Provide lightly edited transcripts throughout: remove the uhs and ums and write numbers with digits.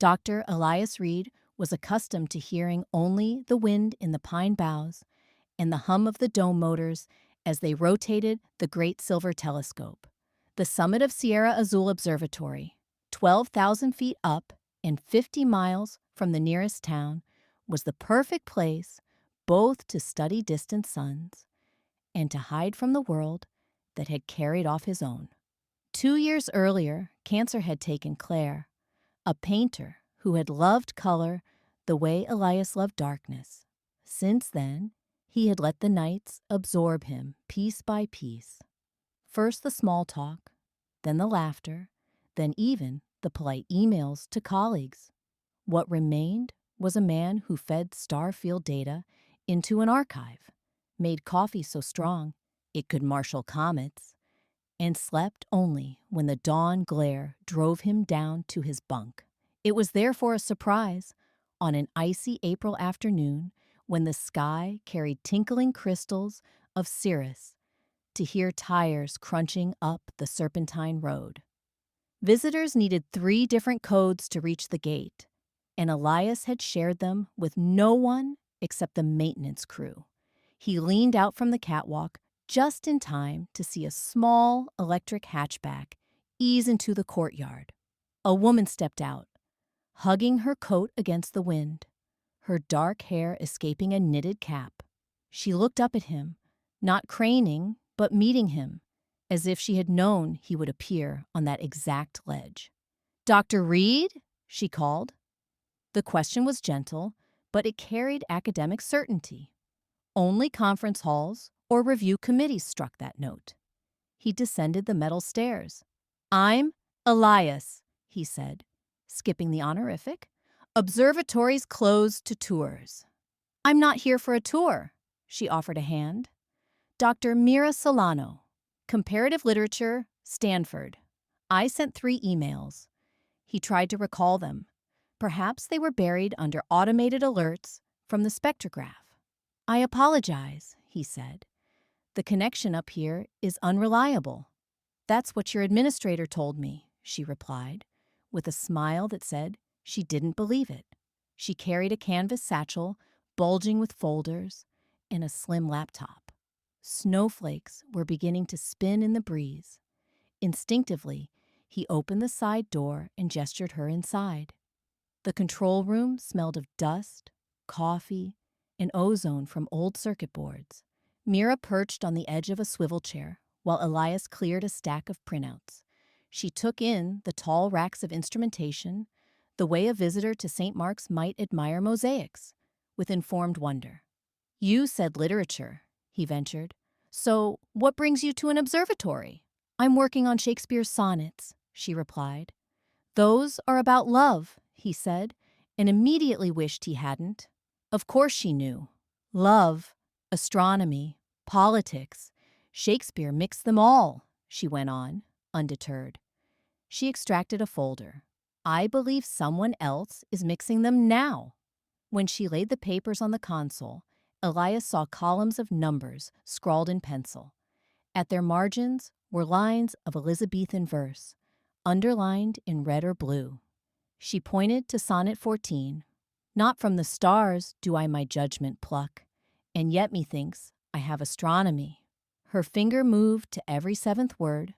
Dr. Elias Reed was accustomed to hearing only the wind in the pine boughs and the hum of the dome motors as they rotated the Great Silver Telescope. The summit of Sierra Azul Observatory, 12,000 feet up and 50 miles from the nearest town, was the perfect place both to study distant suns and to hide from the world that had carried off his own. 2 years earlier, cancer had taken Claire, a painter who had loved color the way Elias loved darkness. Since then, he had let the nights absorb him piece by piece. First the small talk, then the laughter, then even the polite emails to colleagues. What remained was a man who fed starfield data into an archive, made coffee so strong it could marshal comets, and slept only when the dawn glare drove him down to his bunk. It was therefore a surprise, on an icy April afternoon when the sky carried tinkling crystals of cirrus, to hear tires crunching up the serpentine road. Visitors needed 3 different codes to reach the gate, and Elias had shared them with no one except the maintenance crew. He leaned out from the catwalk just in time to see a small electric hatchback ease into the courtyard. A woman stepped out, hugging her coat against the wind, her dark hair escaping a knitted cap. She looked up at him, not craning, but meeting him, as if she had known he would appear on that exact ledge. "Dr. Reed?" she called. The question was gentle, but it carried academic certainty. Only conference halls or review committees struck that note. He descended the metal stairs. "I'm Elias," he said, skipping the honorific. "Observatories closed to tours." "I'm not here for a tour," she offered a hand. "Dr. Mira Solano, Comparative Literature, Stanford. I sent 3 emails." He tried to recall them. Perhaps they were buried under automated alerts from the spectrograph. "I apologize," he said. "The connection up here is unreliable." "That's what your administrator told me," she replied, with a smile that said she didn't believe it. She carried a canvas satchel bulging with folders and a slim laptop. Snowflakes were beginning to spin in the breeze. Instinctively, he opened the side door and gestured her inside. The control room smelled of dust, coffee, and ozone from old circuit boards. Mira perched on the edge of a swivel chair while Elias cleared a stack of printouts. She took in the tall racks of instrumentation, the way a visitor to St. Mark's might admire mosaics, with informed wonder. "You said literature," he ventured. "So what brings you to an observatory?" "I'm working on Shakespeare's sonnets," she replied. "Those are about love," he said, and immediately wished he hadn't. Of course she knew. Love, astronomy, politics. Shakespeare mixed them all, she went on, undeterred. She extracted a folder. "I believe someone else is mixing them now." When she laid the papers on the console, Elias saw columns of numbers scrawled in pencil. At their margins were lines of Elizabethan verse, underlined in red or blue. She pointed to Sonnet 14. "Not from the stars do I my judgment pluck, and yet methinks I have astronomy." Her finger moved to every 7th word,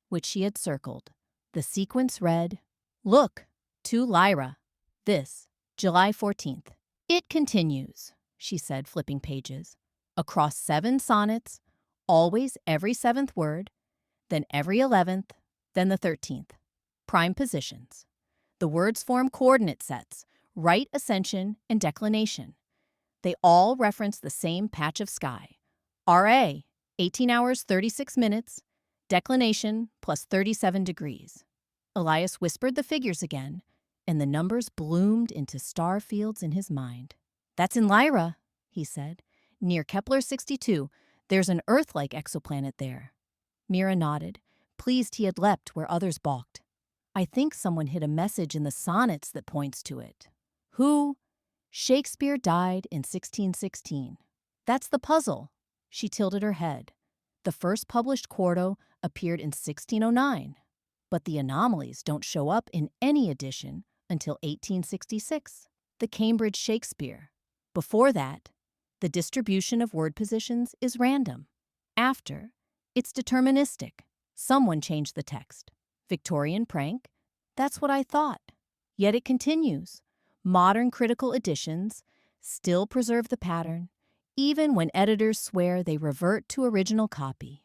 which she had circled. The sequence read, "Look, to Lyra. This, July 14th. It continues," she said, flipping pages. "Across 7 sonnets, always every 7th word, then every 11th, then the 13th. Prime positions. The words form coordinate sets, right ascension and declination. They all reference the same patch of sky. RA, 18 hours 36 minutes, declination plus 37 degrees. Elias whispered the figures again, and the numbers bloomed into star fields in his mind. "That's in Lyra," he said. "Near Kepler 62. There's an Earth-like exoplanet there." Mira nodded, pleased he had leapt where others balked. "I think someone hid a message in the sonnets that points to it." "Who?" "Shakespeare died in 1616. That's the puzzle." She tilted her head. "The first published quarto appeared in 1609, but the anomalies don't show up in any edition until 1866, the Cambridge Shakespeare. Before that, the distribution of word positions is random. After, it's deterministic. Someone changed the text. Victorian prank? That's what I thought. Yet it continues. Modern critical editions still preserve the pattern, even when editors swear they revert to original copy.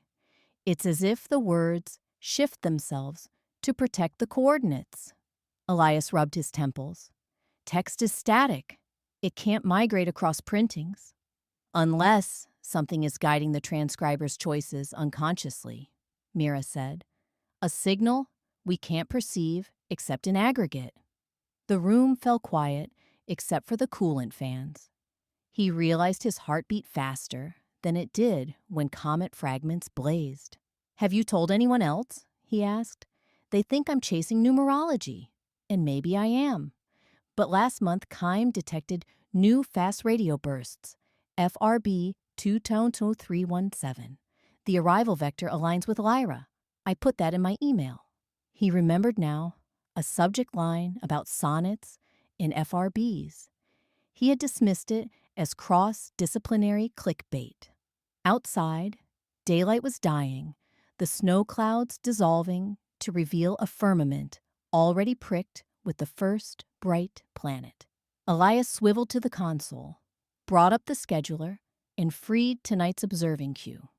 It's as if the words shift themselves to protect the coordinates. Elias rubbed his temples. Text is static. It can't migrate across printings. Unless something is guiding the transcriber's choices unconsciously, Mira said. A signal we can't perceive except in aggregate. The room fell quiet except for the coolant fans. He realized his heart beat faster than it did when comet fragments blazed. Have you told anyone else? He asked. They think I'm chasing numerology, and maybe I am. But last month, Keim detected new fast radio bursts, FRB 22317. The arrival vector aligns with Lyra. I put that in my email. He remembered now, a subject line about sonnets in FRBs. He had dismissed it as cross-disciplinary clickbait. Outside, daylight was dying, the snow clouds dissolving to reveal a firmament already pricked with the first bright planet. Elias swiveled to the console, brought up the scheduler, and freed tonight's observing queue.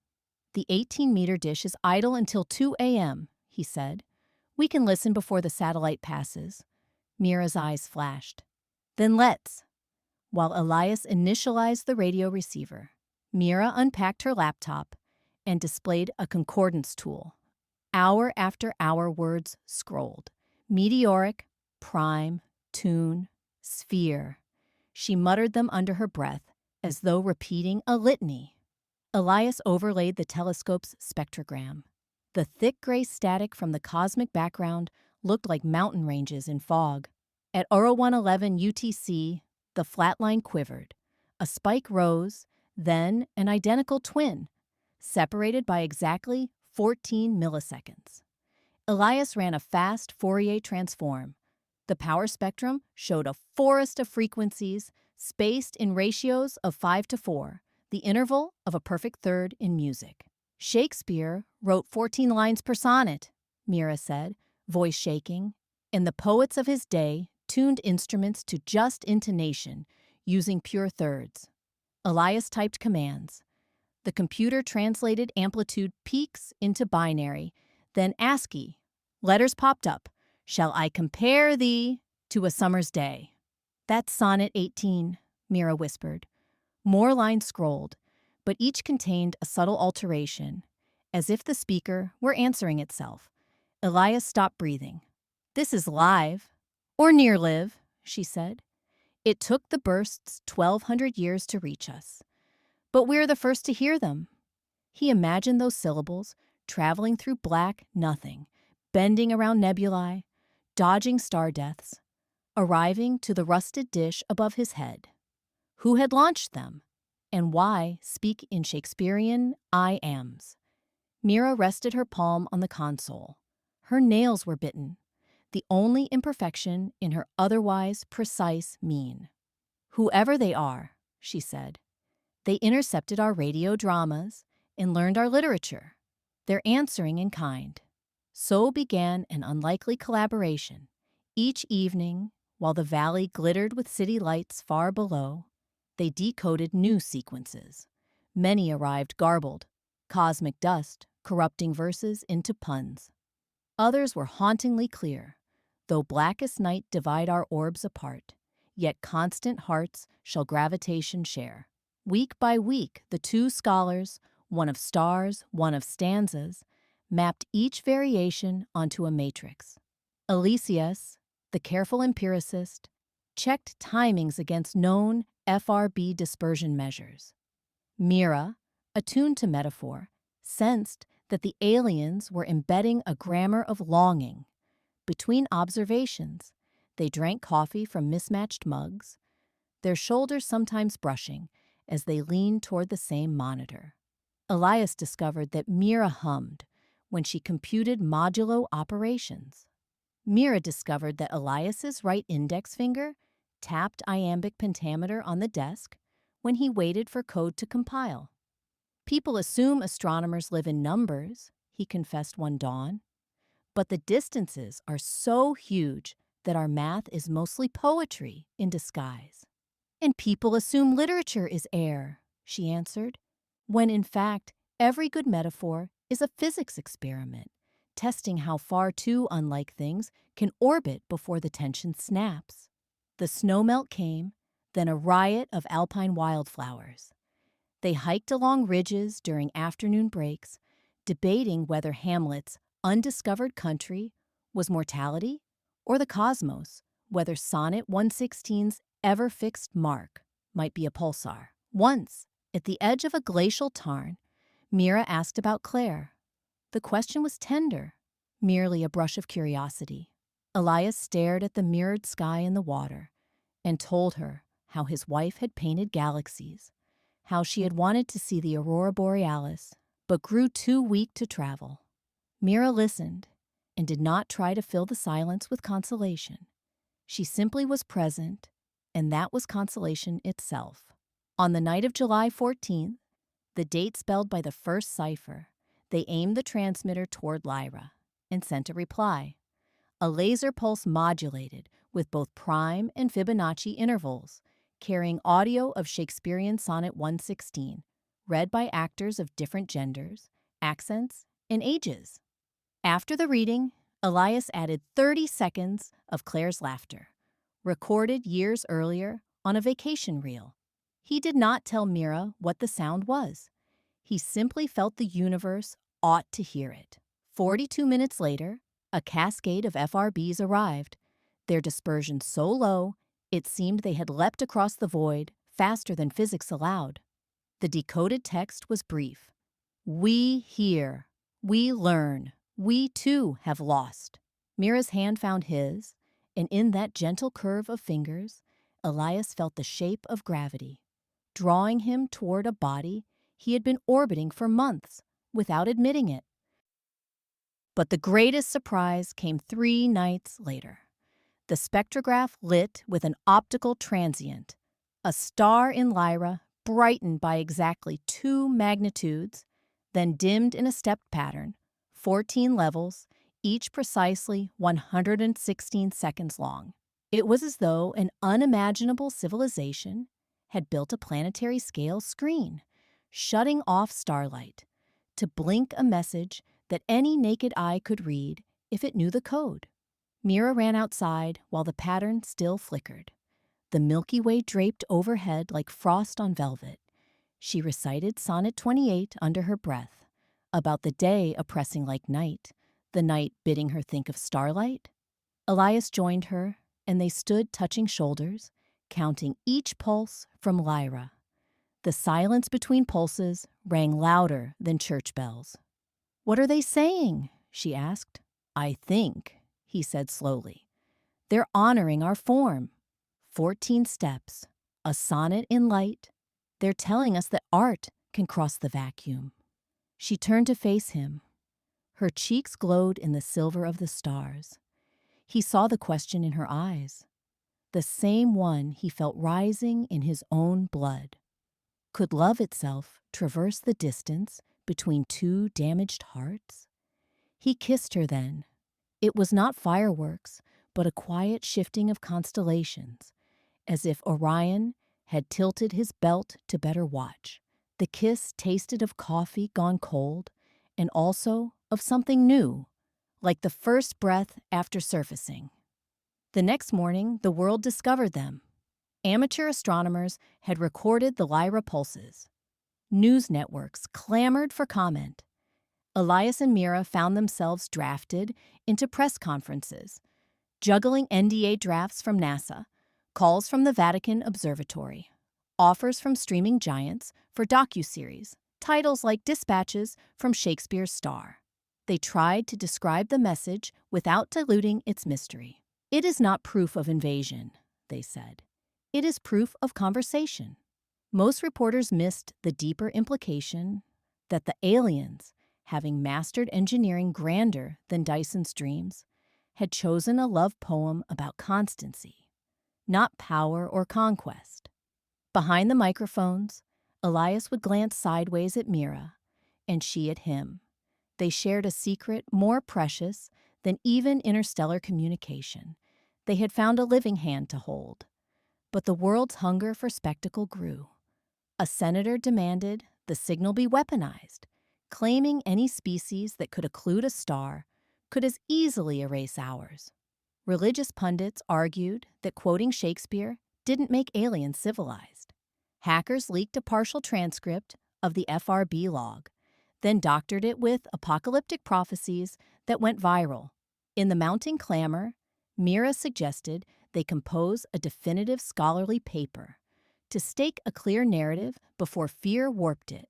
The 18-meter dish is idle until 2 a.m., he said. We can listen before the satellite passes. Mira's eyes flashed. Then let's. While Elias initialized the radio receiver, Mira unpacked her laptop and displayed a concordance tool. Hour after hour words scrolled. Meteoric, prime, tune, sphere. She muttered them under her breath, as though repeating a litany. Elias overlaid the telescope's spectrogram. The thick gray static from the cosmic background looked like mountain ranges in fog. At 0111 UTC, the flat line quivered. A spike rose, then an identical twin, separated by exactly 14 milliseconds. Elias ran a fast Fourier transform. The power spectrum showed a forest of frequencies spaced in ratios of 5:4, the interval of a perfect third in music. Shakespeare wrote 14 lines per sonnet, Mira said, voice shaking, and the poets of his day tuned instruments to just intonation using pure thirds. Elias typed commands. The computer translated amplitude peaks into binary, then ASCII. Letters popped up. Shall I compare thee to a summer's day? That's Sonnet 18, Mira whispered. More lines scrolled, but each contained a subtle alteration, as if the speaker were answering itself. Elias stopped breathing. This is live, or near live, she said. It took the bursts 1,200 years to reach us, but we're the first to hear them. He imagined those syllables traveling through black nothing, bending around nebulae, dodging star deaths, arriving to the rusted dish above his head. Who had launched them? And why speak in Shakespearean I ams? Mira rested her palm on the console. Her nails were bitten, the only imperfection in her otherwise precise mien. Whoever they are, she said, they intercepted our radio dramas and learned our literature. They're answering in kind. So began an unlikely collaboration. Each evening, while the valley glittered with city lights far below, they decoded new sequences. Many arrived garbled, cosmic dust corrupting verses into puns. Others were hauntingly clear. Though blackest night divide our orbs apart, yet constant hearts shall gravitation share. Week by week, the two scholars, one of stars, one of stanzas, mapped each variation onto a matrix. Eliseus, the careful empiricist, checked timings against known FRB dispersion measures. Mira, attuned to metaphor, sensed that the aliens were embedding a grammar of longing. Between observations, they drank coffee from mismatched mugs, their shoulders sometimes brushing as they leaned toward the same monitor. Elias discovered that Mira hummed when she computed modulo operations. Mira discovered that Elias's right index finger tapped iambic pentameter on the desk when he waited for code to compile. People assume astronomers live in numbers, he confessed one dawn, but the distances are so huge that our math is mostly poetry in disguise. And people assume literature is air, she answered, when in fact, every good metaphor is a physics experiment, testing how far two unlike things can orbit before the tension snaps. The snowmelt came, then a riot of alpine wildflowers. They hiked along ridges during afternoon breaks, debating whether Hamlet's undiscovered country was mortality or the cosmos, whether Sonnet 116's ever-fixed mark might be a pulsar. Once, at the edge of a glacial tarn, Mira asked about Claire. The question was tender, merely a brush of curiosity. Elias stared at the mirrored sky and the water and told her how his wife had painted galaxies, how she had wanted to see the aurora borealis, but grew too weak to travel. Mira listened and did not try to fill the silence with consolation. She simply was present, and that was consolation itself. On the night of July 14th, the date spelled by the first cipher, they aimed the transmitter toward Lyra and sent a reply. A laser pulse modulated with both prime and Fibonacci intervals, carrying audio of Shakespearean Sonnet 116, read by actors of different genders, accents, and ages. After the reading, Elias added 30 seconds of Claire's laughter, recorded years earlier on a vacation reel. He did not tell Mira what the sound was. He simply felt the universe ought to hear it. 42 minutes later, a cascade of FRBs arrived, their dispersion so low it seemed they had leapt across the void faster than physics allowed. The decoded text was brief. We hear. We learn. We, too, have lost. Mira's hand found his, and in that gentle curve of fingers, Elias felt the shape of gravity, drawing him toward a body he had been orbiting for months without admitting it. But the greatest surprise came 3 nights later. The spectrograph lit with an optical transient, a star in Lyra brightened by exactly 2 magnitudes, then dimmed in a stepped pattern, 14 levels, each precisely 116 seconds long. It was as though an unimaginable civilization had built a planetary scale screen, shutting off starlight, to blink a message that any naked eye could read if it knew the code. Mira ran outside while the pattern still flickered. The Milky Way draped overhead like frost on velvet. She recited Sonnet 28 under her breath, about the day oppressing like night, the night bidding her think of starlight. Elias joined her, and they stood touching shoulders, counting each pulse from Lyra. The silence between pulses rang louder than church bells. "What are they saying?" she asked. "I think," he said slowly, "they're honoring our form. 14 steps, a sonnet in light. They're telling us that art can cross the vacuum." She turned to face him. Her cheeks glowed in the silver of the stars. He saw the question in her eyes, the same one he felt rising in his own blood. Could love itself traverse the distance between 2 damaged hearts? He kissed her then. It was not fireworks, but a quiet shifting of constellations, as if Orion had tilted his belt to better watch. The kiss tasted of coffee gone cold, and also of something new, like the first breath after surfacing. The next morning, the world discovered them. Amateur astronomers had recorded the Lyra pulses. News networks clamored for comment. Elias and Mira found themselves drafted into press conferences, juggling NDA drafts from NASA, calls from the Vatican Observatory, offers from streaming giants for docuseries, titles like dispatches from Shakespeare's Star. They tried to describe the message without diluting its mystery. "It is not proof of invasion," they said. "It is proof of conversation." Most reporters missed the deeper implication that the aliens, having mastered engineering grander than Dyson's dreams, had chosen a love poem about constancy, not power or conquest. Behind the microphones, Elias would glance sideways at Mira, and she at him. They shared a secret more precious than even interstellar communication. They had found a living hand to hold. But the world's hunger for spectacle grew. A senator demanded the signal be weaponized, claiming any species that could occlude a star could as easily erase ours. Religious pundits argued that quoting Shakespeare didn't make aliens civilized. Hackers leaked a partial transcript of the FRB log, then doctored it with apocalyptic prophecies that went viral. In the mounting clamor, Mira suggested they compose a definitive scholarly paper to stake a clear narrative before fear warped it.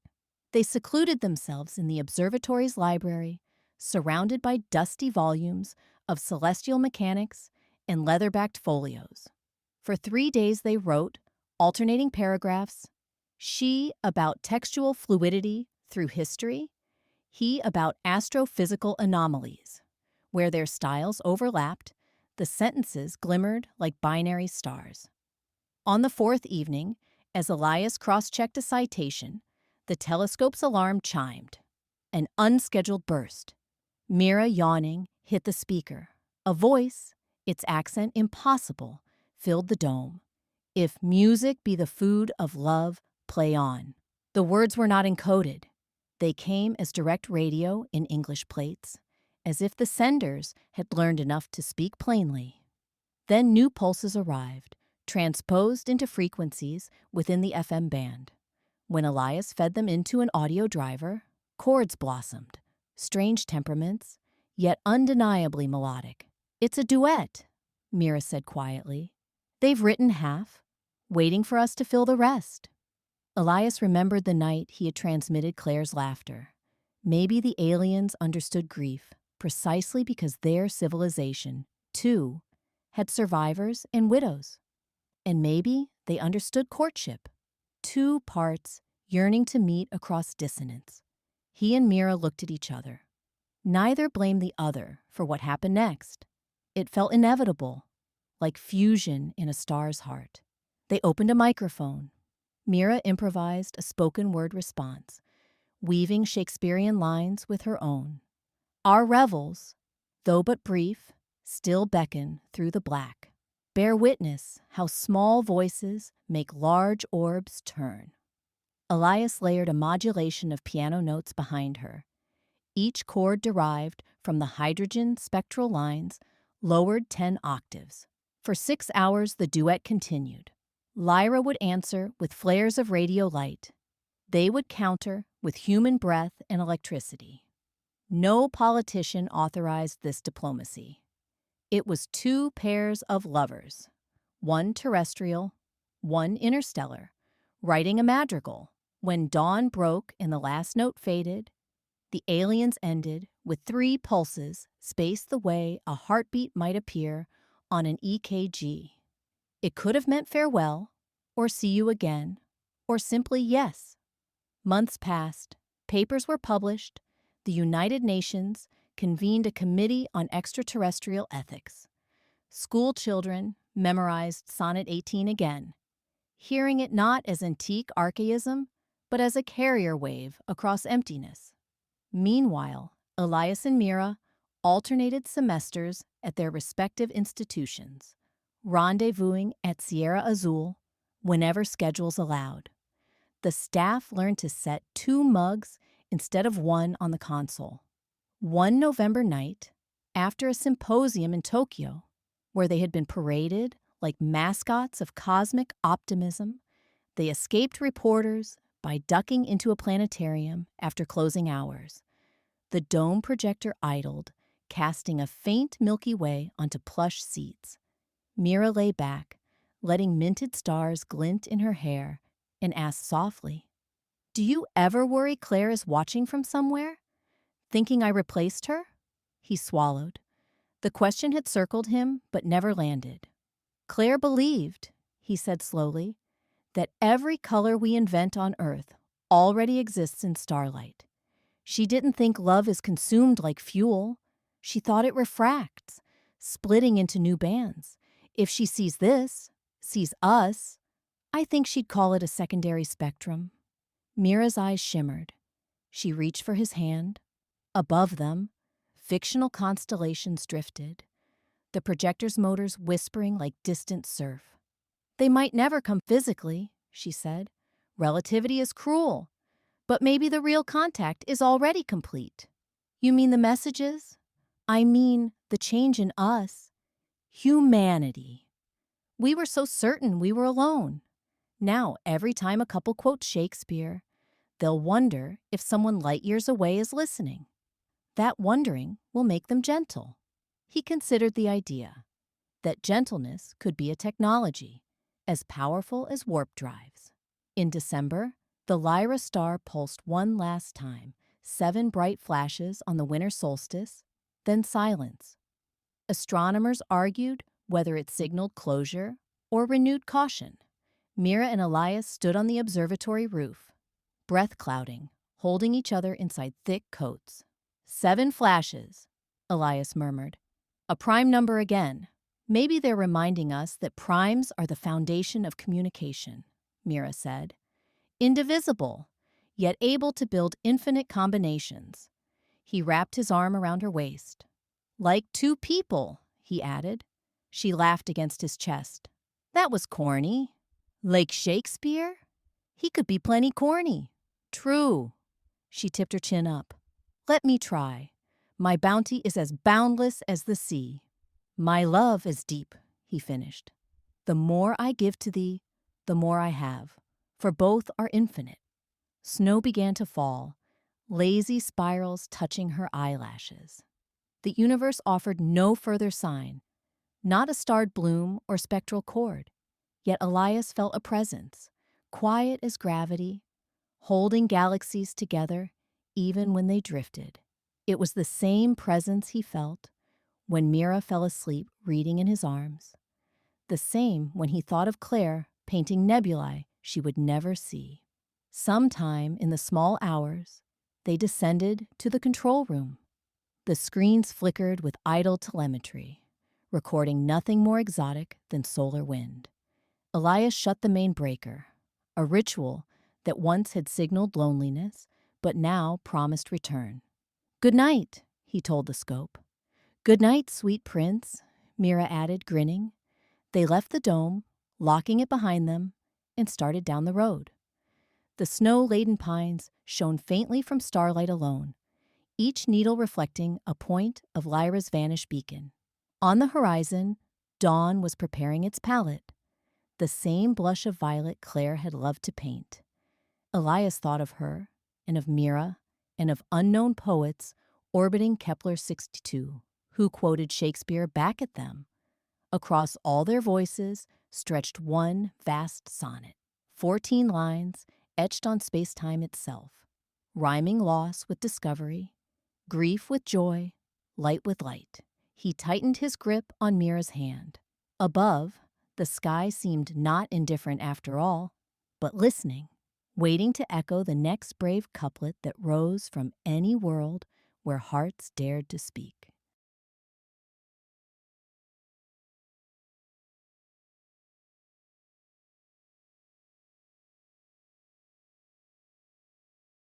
They secluded themselves in the observatory's library, surrounded by dusty volumes of celestial mechanics and leather-backed folios. For 3 days they wrote, alternating paragraphs, she about textual fluidity through history, he about astrophysical anomalies. Where their styles overlapped, the sentences glimmered like binary stars. On the 4th evening, as Elias cross-checked a citation, the telescope's alarm chimed. An unscheduled burst. Mira, yawning, hit the speaker. A voice, its accent impossible, filled the dome. If music be the food of love, play on. The words were not encoded. They came as direct radio in English plates, as if the senders had learned enough to speak plainly. Then new pulses arrived, transposed into frequencies within the FM band. When Elias fed them into an audio driver, chords blossomed, strange temperaments, yet undeniably melodic. It's a duet, Mira said quietly. They've written half, waiting for us to fill the rest. Elias remembered the night he had transmitted Claire's laughter. Maybe the aliens understood grief precisely because their civilization, too, had survivors and widows. And maybe they understood courtship. 2 parts yearning to meet across dissonance. He and Mira looked at each other. Neither blamed the other for what happened next. It felt inevitable, like fusion in a star's heart. They opened a microphone. Mira improvised a spoken-word response, weaving Shakespearean lines with her own. Our revels, though but brief, still beckon through the black. Bear witness how small voices make large orbs turn. Elias layered a modulation of piano notes behind her. Each chord derived from the hydrogen spectral lines, lowered 10 octaves. For 6 hours, the duet continued. Lyra would answer with flares of radio light. They would counter with human breath and electricity. No politician authorized this diplomacy. It was 2 pairs of lovers, one terrestrial, one interstellar, writing a madrigal. When dawn broke and the last note faded, the aliens ended with 3 pulses spaced the way a heartbeat might appear on an EKG. It could have meant farewell, or see you again, or simply yes. Months passed, papers were published, the United Nations convened a committee on extraterrestrial ethics. School children memorized Sonnet 18 again, hearing it not as antique archaism, but as a carrier wave across emptiness. Meanwhile, Elias and Mira alternated semesters at their respective institutions, rendezvousing at Sierra Azul whenever schedules allowed. The staff learned to set 2 mugs instead of 1 on the console. One November night, after a symposium in Tokyo, where they had been paraded like mascots of cosmic optimism, they escaped reporters by ducking into a planetarium after closing hours. The dome projector idled, casting a faint Milky Way onto plush seats. Mira lay back, letting minted stars glint in her hair, and asked softly, "Do you ever worry Claire is watching from somewhere? Thinking I replaced her?" He swallowed. The question had circled him, but never landed. "Claire believed," he said slowly, "that every color we invent on Earth already exists in starlight. She didn't think love is consumed like fuel. She thought it refracts, splitting into new bands. If she sees this, sees us, I think she'd call it a secondary spectrum. Mira's eyes shimmered. She reached for his hand. Above them, fictional constellations drifted, the projector's motors whispering like distant surf. They might never come physically, she said. Relativity is cruel, but maybe the real contact is already complete. You mean the messages? I mean the change in us. Humanity. We were so certain we were alone. Now, every time a couple quotes Shakespeare, they'll wonder if someone light years away is listening. That wondering will make them gentle. He considered the idea that gentleness could be a technology as powerful as warp drives. In December, the Lyra star pulsed one last time, 7 bright flashes on the winter solstice, then silence. Astronomers argued whether it signaled closure or renewed caution. Mira and Elias stood on the observatory roof, breath clouding, holding each other inside thick coats. 7 flashes, Elias murmured. A prime number again. Maybe they're reminding us that primes are the foundation of communication, Mira said. Indivisible, yet able to build infinite combinations. He wrapped his arm around her waist. Like 2 people, he added. She laughed against his chest. That was corny. Like Shakespeare? He could be plenty corny. True. She tipped her chin up. Let me try. My bounty is as boundless as the sea. My love is deep, he finished. The more I give to thee, the more I have, for both are infinite. Snow began to fall, lazy spirals touching her eyelashes. The universe offered no further sign, not a starred bloom or spectral chord. Yet Elias felt a presence, quiet as gravity, holding galaxies together even when they drifted. It was the same presence he felt when Mira fell asleep reading in his arms, the same when he thought of Claire painting nebulae she would never see. Sometime in the small hours, they descended to the control room. The screens flickered with idle telemetry, recording nothing more exotic than solar wind. Elias shut the main breaker, a ritual that once had signaled loneliness, but now promised return. Good night, he told the scope. Good night, sweet prince, Mira added, grinning. They left the dome, locking it behind them, and started down the road. The snow-laden pines shone faintly from starlight alone, each needle reflecting a point of Lyra's vanished beacon. On the horizon, dawn was preparing its palette, the same blush of violet Claire had loved to paint. Elias thought of her, and of Mira, and of unknown poets orbiting Kepler 62, who quoted Shakespeare back at them. Across all their voices stretched one vast sonnet, 14 lines etched on space-time itself, rhyming loss with discovery, grief with joy, light with light. He tightened his grip on Mira's hand. Above, the sky seemed not indifferent after all, but listening, waiting to echo the next brave couplet that rose from any world where hearts dared to speak.